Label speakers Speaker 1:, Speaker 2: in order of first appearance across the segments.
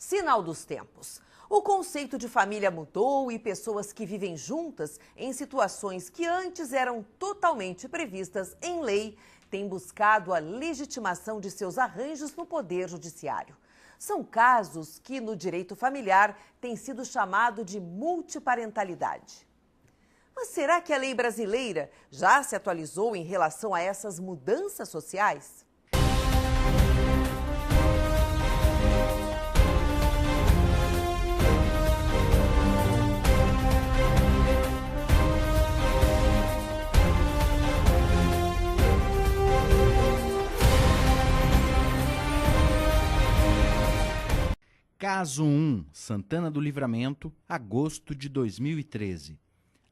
Speaker 1: Sinal dos tempos. O conceito de família mudou e pessoas que vivem juntas em situações que antes eram totalmente previstas em lei têm buscado a legitimação de seus arranjos no Poder Judiciário. São casos que, no direito familiar, têm sido chamado de multiparentalidade. Mas será que a lei brasileira já se atualizou em relação a essas mudanças sociais?
Speaker 2: Caso 1, Santana do Livramento, agosto de 2013.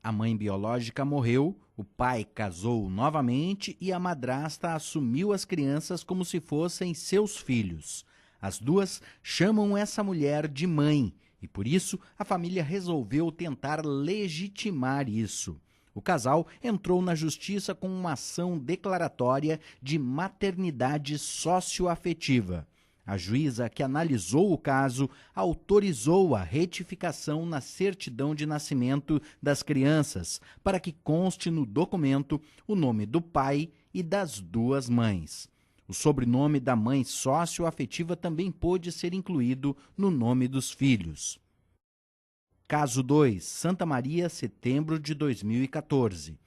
Speaker 2: A mãe biológica morreu, o pai casou novamente e a madrasta assumiu as crianças como se fossem seus filhos. As duas chamam essa mulher de mãe e, por isso, a família resolveu tentar legitimar isso. O casal entrou na justiça com uma ação declaratória de maternidade socioafetiva. A juíza que analisou o caso autorizou a retificação na certidão de nascimento das crianças para que conste no documento o nome do pai e das duas mães. O sobrenome da mãe socioafetiva também pôde ser incluído no nome dos filhos. Caso 2, Santa Maria, setembro de 2014.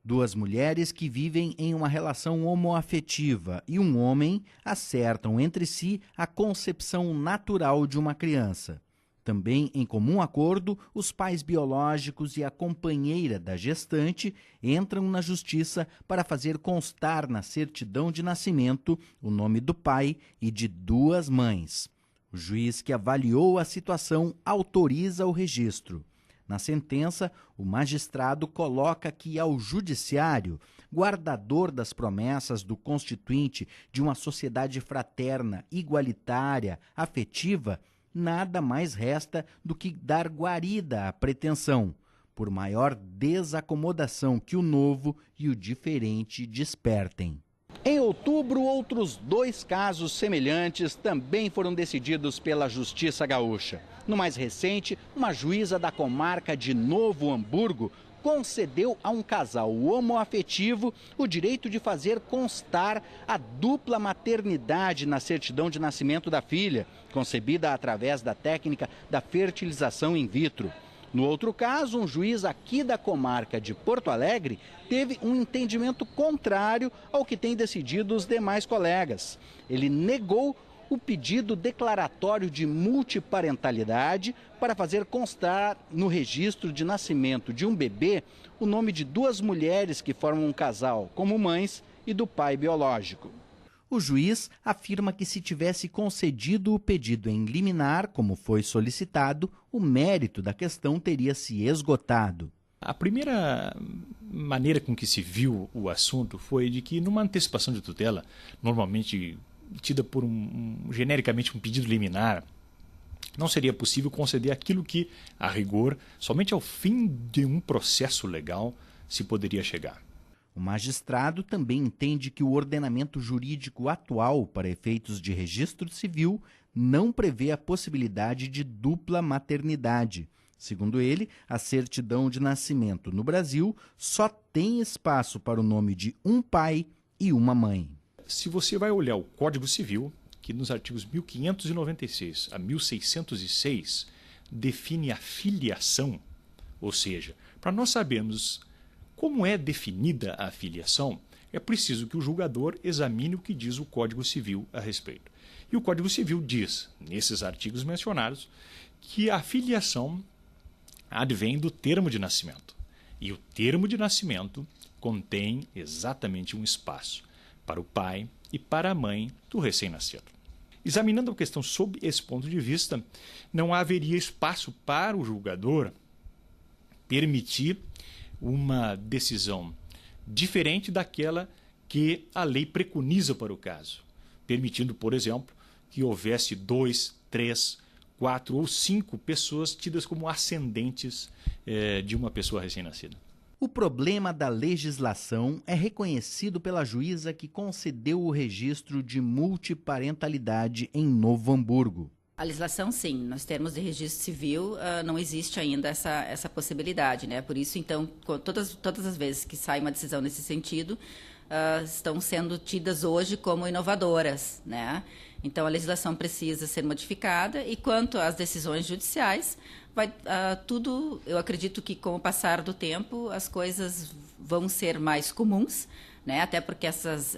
Speaker 2: Duas mulheres que vivem em uma relação homoafetiva e um homem acertam entre si a concepção natural de uma criança. Também, em comum acordo, os pais biológicos e a companheira da gestante entram na justiça para fazer constar na certidão de nascimento o nome do pai e de duas mães. O juiz que avaliou a situação autoriza o registro. Na sentença, o magistrado coloca que ao judiciário, guardador das promessas do constituinte de uma sociedade fraterna, igualitária, afetiva, nada mais resta do que dar guarida à pretensão, por maior desacomodação que o novo e o diferente despertem. Em outubro, outros 2 casos semelhantes também foram decididos pela Justiça Gaúcha. No mais recente, uma juíza da comarca de Novo Hamburgo concedeu a um casal homoafetivo o direito de fazer constar a dupla maternidade na certidão de nascimento da filha, concebida através da técnica da fertilização in vitro. No outro caso, um juiz aqui da comarca de Porto Alegre teve um entendimento contrário ao que têm decidido os demais colegas. Ele negou o pedido declaratório de multiparentalidade para fazer constar no registro de nascimento de um bebê o nome de 2 mulheres que formam um casal como mães e do pai biológico. O juiz afirma que se tivesse concedido o pedido em liminar, como foi solicitado, o mérito da questão teria se esgotado.
Speaker 3: A primeira maneira com que se viu o assunto foi de que numa antecipação de tutela, normalmente tida por genericamente um pedido liminar, não seria possível conceder aquilo que, a rigor, somente ao fim de um processo legal se poderia chegar.
Speaker 2: O magistrado também entende que o ordenamento jurídico atual para efeitos de registro civil não prevê a possibilidade de dupla maternidade. Segundo ele, a certidão de nascimento no Brasil só tem espaço para o nome de um pai e uma mãe.
Speaker 3: Se você vai olhar o Código Civil, que nos artigos 1596 a 1606 define a filiação, ou seja, para nós sabermos como é definida a filiação, é preciso que o julgador examine o que diz o Código Civil a respeito. E o Código Civil diz, nesses artigos mencionados, que a filiação advém do termo de nascimento. E o termo de nascimento contém exatamente um espaço para o pai e para a mãe do recém-nascido. Examinando a questão sob esse ponto de vista, não haveria espaço para o julgador permitir uma decisão diferente daquela que a lei preconiza para o caso, permitindo, por exemplo, que houvesse 2, 3, 4 ou 5 pessoas tidas como ascendentes de uma pessoa recém-nascida.
Speaker 2: O problema da legislação é reconhecido pela juíza que concedeu o registro de multiparentalidade em Novo Hamburgo.
Speaker 4: A legislação, sim. Nos termos de registro civil, não existe ainda essa possibilidade, né? Por isso, então, todas as vezes que sai uma decisão nesse sentido, estão sendo tidas hoje como inovadoras, né? Então, a legislação precisa ser modificada e, quanto às decisões judiciais, tudo, eu acredito que, com o passar do tempo, as coisas vão ser mais comuns, né? Até porque essas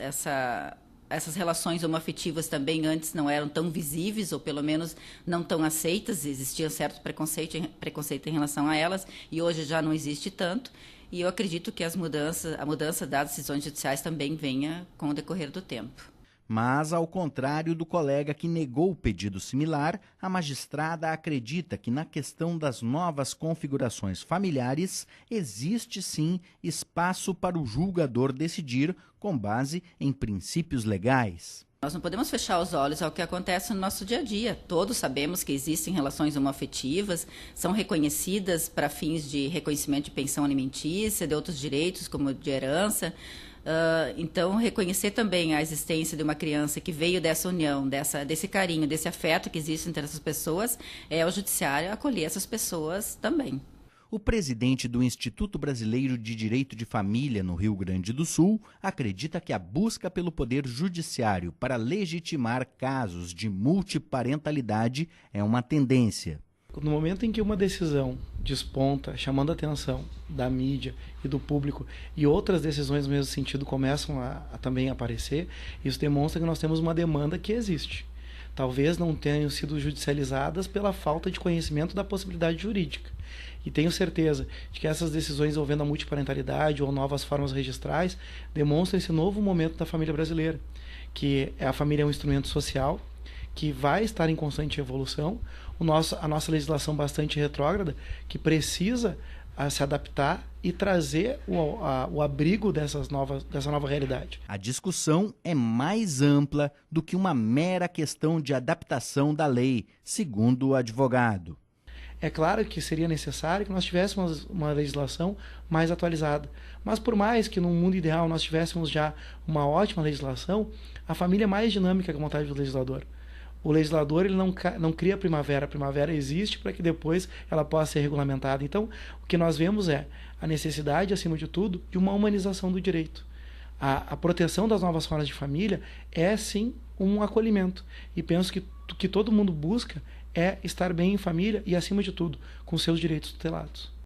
Speaker 4: relações homoafetivas também antes não eram tão visíveis, ou pelo menos não tão aceitas, existia certo preconceito em relação a elas, e hoje já não existe tanto, e eu acredito que a mudança das decisões judiciais também venha com o decorrer do tempo.
Speaker 2: Mas, ao contrário do colega que negou o pedido similar, a magistrada acredita que na questão das novas configurações familiares existe sim espaço para o julgador decidir com base em princípios legais.
Speaker 4: Nós não podemos fechar os olhos ao que acontece no nosso dia a dia. Todos sabemos que existem relações homoafetivas, são reconhecidas para fins de reconhecimento de pensão alimentícia, de outros direitos, como de herança. Então, reconhecer também a existência de uma criança que veio dessa união, desse carinho, desse afeto que existe entre essas pessoas, é o judiciário acolher essas pessoas também.
Speaker 2: O presidente do Instituto Brasileiro de Direito de Família, no Rio Grande do Sul, acredita que a busca pelo Poder Judiciário para legitimar casos de multiparentalidade é uma tendência.
Speaker 5: No momento em que uma decisão desponta, chamando a atenção da mídia e do público, e outras decisões no mesmo sentido começam a também aparecer, isso demonstra que nós temos uma demanda que existe. Talvez não tenham sido judicializadas pela falta de conhecimento da possibilidade jurídica. E tenho certeza de que essas decisões envolvendo a multiparentalidade ou novas formas registrais demonstram esse novo momento da família brasileira, que a família é um instrumento social que vai estar em constante evolução, a nossa legislação bastante retrógrada, que precisa se adaptar e trazer o abrigo dessa nova realidade.
Speaker 2: A discussão é mais ampla do que uma mera questão de adaptação da lei, segundo o advogado.
Speaker 5: É claro que seria necessário que nós tivéssemos uma legislação mais atualizada. Mas por mais que no mundo ideal nós tivéssemos já uma ótima legislação, a família é mais dinâmica que a vontade do legislador. O legislador ele não cria a primavera existe para que depois ela possa ser regulamentada. Então, o que nós vemos é a necessidade, acima de tudo, de uma humanização do direito. A proteção das novas formas de família é, sim, um acolhimento. E penso que todo mundo busca é estar bem em família e, acima de tudo, com seus direitos tutelados.